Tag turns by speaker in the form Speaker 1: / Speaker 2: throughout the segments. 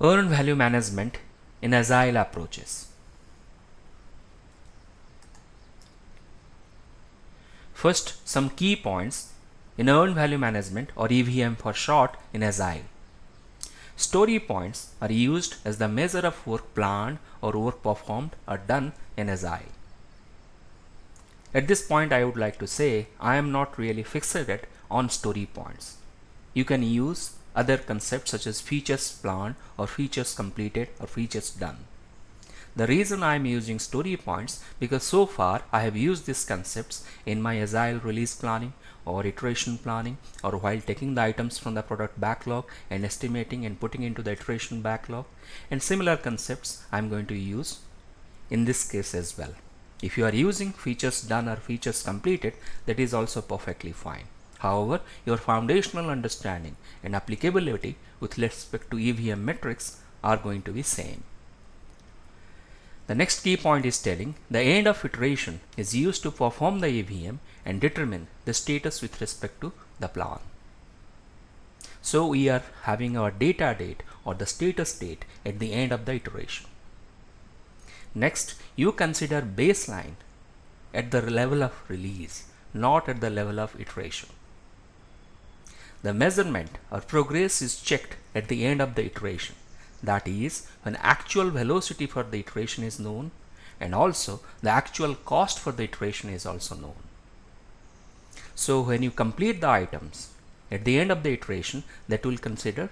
Speaker 1: Earned value management in Agile approaches. First, some key points in Earned Value Management, or EVM for short, in Agile. Story points are used as the measure of work planned or work performed or done in Agile. At this point, I would like to say I am not really fixated on story points. You can use other concepts such as features planned or features completed or features done. The reason I am using story points because so far I have used these concepts in my Agile release planning or iteration planning, or while taking the items from the product backlog and estimating and putting into the iteration backlog, and similar concepts I am going to use in this case as well. If you are using features done or features completed, that is also perfectly fine. However, your foundational understanding and applicability with respect to EVM metrics are going to be same. The next key point is telling the end of iteration is used to perform the EVM and determine the status with respect to the plan. So we are having our data date or the status date at the end of the iteration. Next, you consider baseline at the level of release, not at the level of iteration. The measurement or progress is checked at the end of the iteration. That is, when actual velocity for the iteration is known, and also the actual cost for the iteration is also known. So when you complete the items at the end of the iteration, that will consider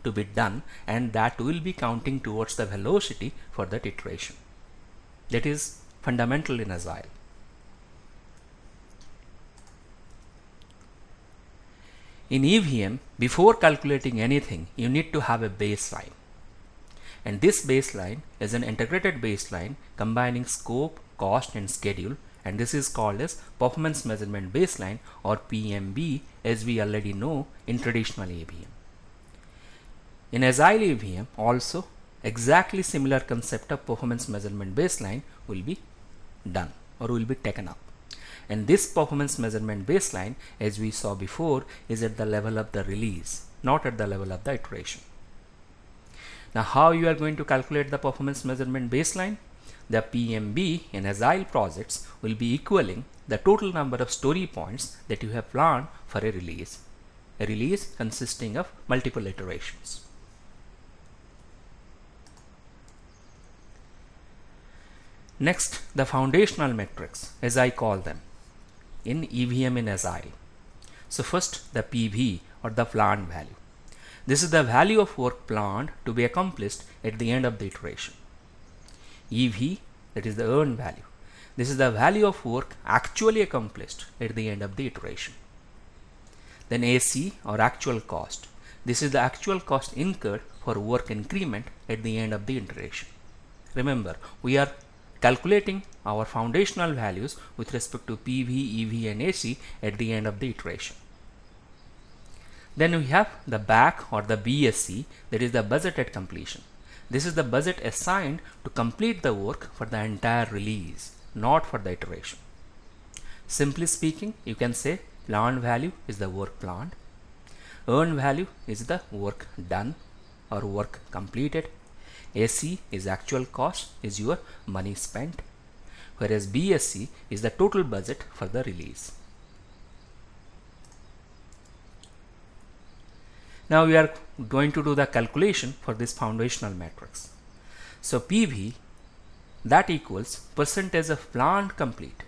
Speaker 1: to be done, and that will be counting towards the velocity for that iteration. That is fundamental in Agile. In EVM, before calculating anything, you need to have a baseline. And this baseline is an integrated baseline combining scope, cost and schedule, and this is called as performance measurement baseline, or PMB, as we already know in traditional EVM. In AgileEVM also exactly similar concept of performance measurement baseline will be done or will be taken up. And this performance measurement baseline, as we saw before, is at the level of the release, not at the level of the iteration. Now, how you are going to calculate the performance measurement baseline? The PMB in Agile projects will be equaling the total number of story points that you have planned for a release consisting of multiple iterations. Next, the foundational metrics, as I call them, in EVM in Agile. So first, the PV, or the planned value. This is the value of work planned to be accomplished at the end of the iteration. EV, that is the earned value. This is the value of work actually accomplished at the end of the iteration. Then AC, or actual cost. This is the actual cost incurred for work increment at the end of the iteration. Remember, we are calculating our foundational values with respect to PV, EV and AC at the end of the iteration. Then we have the BAC, or the BSC, that is the budget at completion. This is the budget assigned to complete the work for the entire release, not for the iteration. Simply speaking, you can say planned value is the work planned, earned value is the work done or work completed, AC is actual cost, is your money spent, whereas BSC is the total budget for the release. Now we are going to do the calculation for this foundational metrics. So PV, that equals percentage of planned complete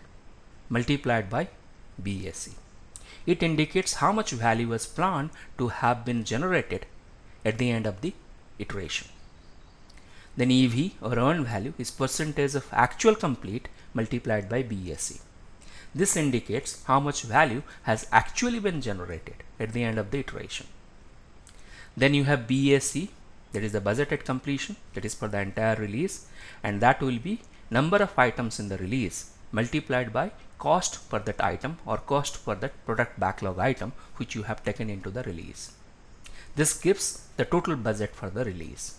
Speaker 1: multiplied by BSC. It indicates how much value was planned to have been generated at the end of the iteration. Then EV, or earned value, is percentage of actual complete multiplied by BSC. This indicates how much value has actually been generated at the end of the iteration. Then you have BAC, that is the budget at completion, that is for the entire release, and that will be number of items in the release multiplied by cost for that item or cost for that product backlog item which you have taken into the release. This gives the total budget for the release.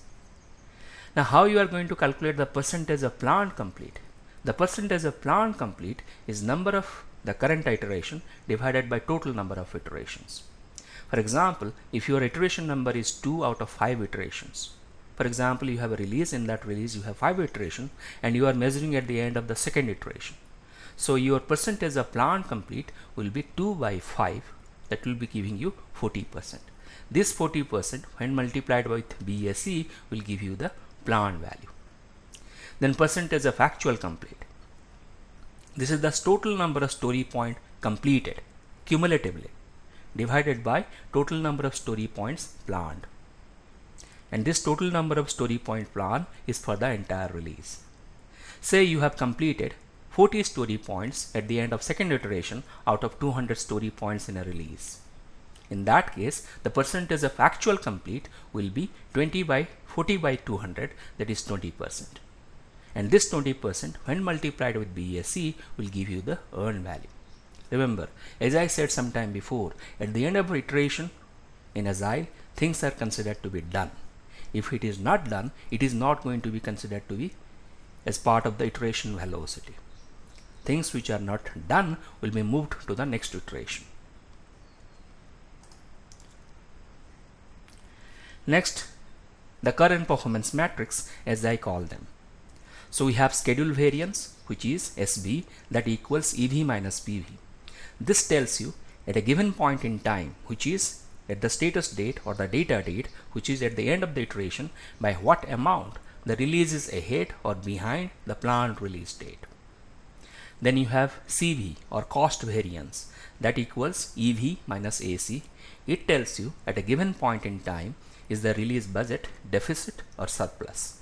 Speaker 1: Now, how you are going to calculate the percentage of planned complete? The percentage of planned complete is number of the current iteration divided by total number of iterations. For example, if your iteration number is 2 out of 5 iterations, For example, you have a release. In that release you have 5 iterations and you are measuring at the end of the second iteration. So your percentage of plan complete will be 2 by 5. That will be giving you 40%. This 40% when multiplied with BAC will give you the plan value. Then percentage of actual complete. This is the total number of story point completed cumulatively divided by total number of story points planned. And this total number of story point plan is for the entire release. Say you have completed 40 story points at the end of second iteration out of 200 story points in a release. In that case, the percentage of actual complete will be 20 by 40 by 200, that is 20%. And this 20% when multiplied with BAC will give you the earned value. Remember, as I said some time before, at the end of iteration in Agile, things are considered to be done. If it is not done, it is not going to be considered to be as part of the iteration velocity. Things which are not done will be moved to the next iteration. Next, the current performance matrix, as I call them. So we have schedule variance, which is SB, that equals EV minus PV. This tells you at a given point in time, which is at the status date or the data date, which is at the end of the iteration, by what amount the release is ahead or behind the planned release date. Then you have CV or cost variance, that equals EV minus AC. It tells you at a given point in time is the release budget deficit or surplus.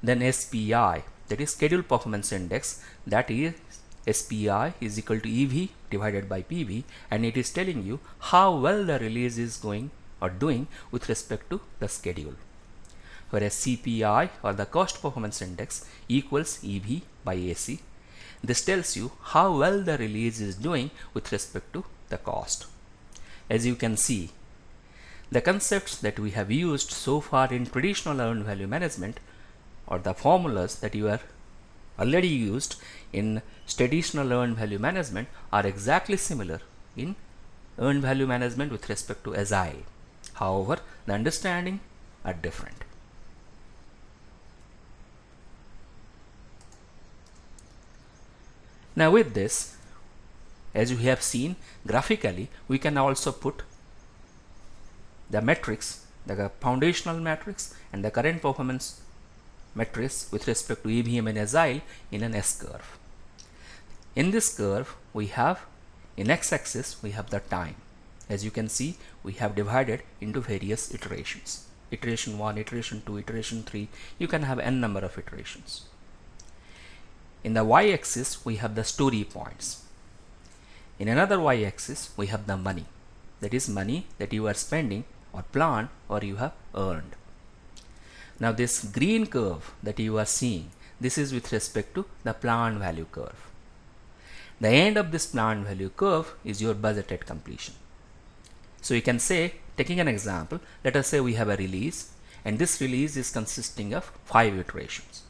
Speaker 1: Then SPI, that is schedule performance index, that is SPI is equal to EV divided by PV, and it is telling you how well the release is going or doing with respect to the schedule. Whereas CPI or the cost performance index equals EV by AC. This tells you how well the release is doing with respect to the cost. As you can see, the concepts that we have used so far in traditional earned value management, or the formulas that you are already used in traditional earned value management, are exactly similar in earned value management with respect to Agile. However, the understanding are different. Now with this, as you have seen graphically, we can also put the metrics, the foundational metrics and the current performance metrics with respect to EVM and Agile in an S-curve. In this curve, we have in x-axis we have the time. As you can see, we have divided into various iterations. Iteration 1, iteration 2, iteration 3, you can have n number of iterations. In the y-axis, we have the story points. In another y-axis, we have the money. That is money that you are spending or planned or you have earned. Now this green curve that you are seeing, this is with respect to the planned value curve. The end of this planned value curve is your budgeted completion. So you can say, taking an example, let us say we have a release and this release is consisting of 5 iterations.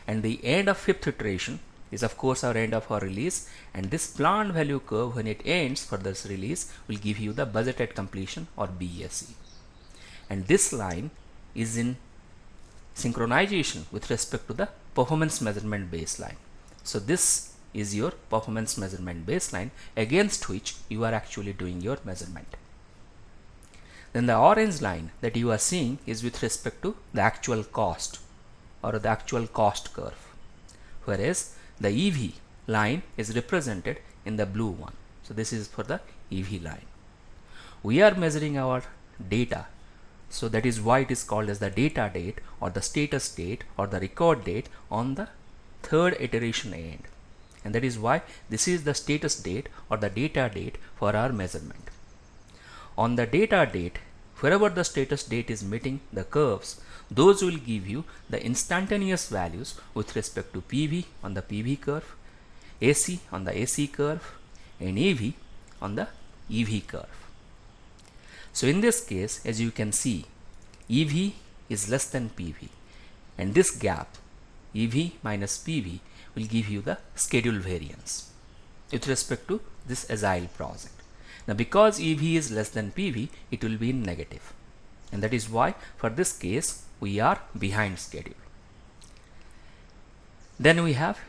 Speaker 1: And the end of 5th iteration is of course our end of our release, and this planned value curve when it ends for this release will give you the budgeted completion or BAC. And this line is in synchronization with respect to the performance measurement baseline. So this is your performance measurement baseline against which you are actually doing your measurement. Then the orange line that you are seeing is with respect to the actual cost or the actual cost curve, whereas the EV line is represented in the blue one. So this is for the EV line. We are measuring our data, so that is why it is called as the data date or the status date or the record date on the 3rd iteration end, and that is why this is the status date or the data date for our measurement. On the data date, wherever the status date is meeting the curves, those will give you the instantaneous values with respect to PV on the PV curve, AC on the AC curve, and EV on the EV curve. So in this case, as you can see, EV is less than PV, and this gap EV minus PV will give you the schedule variance with respect to this Agile project. Now because EV is less than PV, it will be in negative. and that is why for this case we are behind schedule. Then we have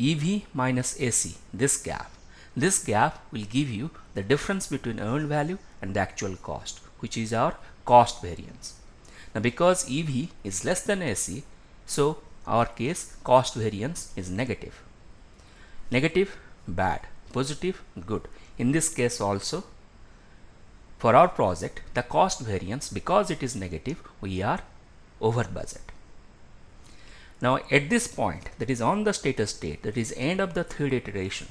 Speaker 1: EV minus AC, this gap. This gap will give you the difference between earned value and the actual cost, which is our cost variance. Now because EV is less than AC, so our case cost variance is negative. Negative, bad. Positive, good. In this case also, for our project, the cost variance, because it is negative, we are over budget. Now at this point, that is on the status state, that is end of the third iteration,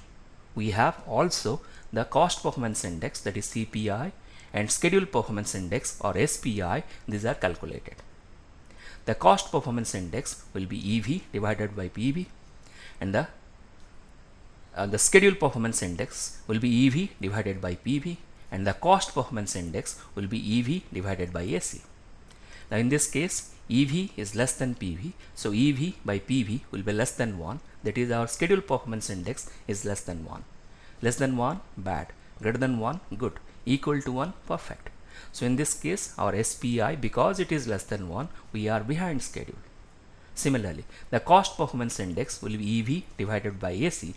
Speaker 1: we have also the cost performance index, that is CPI, and schedule performance index or SPI. These are calculated. The cost performance index will be EV divided by PV, and the schedule performance index will be EV divided by PV, and the cost performance index will be EV divided by AC. Now in this case, EV is less than PV, so EV by PV will be less than 1. That is, our schedule performance index is less than 1. Less than 1, bad. Greater than 1, good. Equal to 1, perfect. So in this case, our SPI, because it is less than 1, we are behind schedule. Similarly, the cost performance index will be EV divided by AC,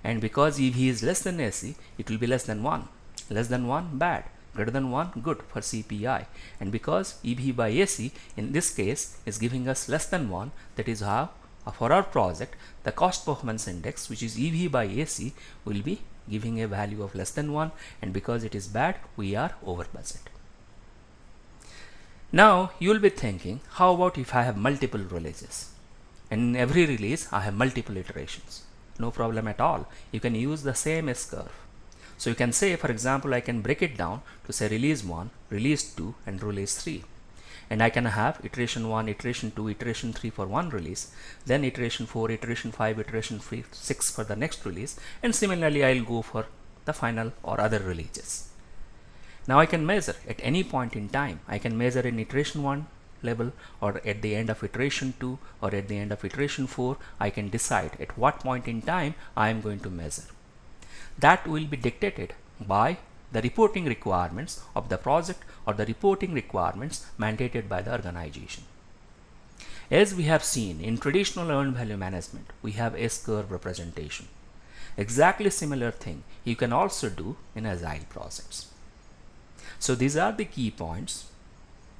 Speaker 1: and because EV is less than AC, it will be less than 1. Less than 1, bad. Greater than 1, good for CPI. And because EV by AC in this case is giving us less than 1, that is how for our project the cost performance index, which is EV by AC, will be giving a value of less than 1, and because it is bad, we are over budget. Now you will be thinking, how about if I have multiple releases, and in every release I have multiple iterations? No problem at all. You can use the same S curve. So you can say, for example, I can break it down to say release 1, release 2, and release 3. And I can have iteration 1, iteration 2, iteration 3 for one release, then iteration 4, iteration 5, iteration 6 for the next release, and similarly I'll go for the final or other releases. Now I can measure at any point in time. I can measure in iteration 1 level, or at the end of iteration 2, or at the end of iteration 4. I can decide at what point in time I am going to measure. That will be dictated by the reporting requirements of the project or the reporting requirements mandated by the organization. As we have seen in traditional earned value management, we have S-curve representation. Exactly similar thing you can also do in Agile projects. So these are the key points,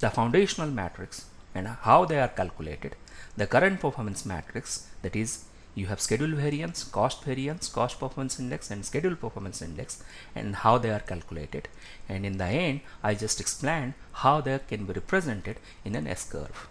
Speaker 1: the foundational metrics and how they are calculated, the current performance matrix, that is, you have schedule variance, cost performance index, and schedule performance index, and how they are calculated. And in the end, I just explained how they can be represented in an S-curve.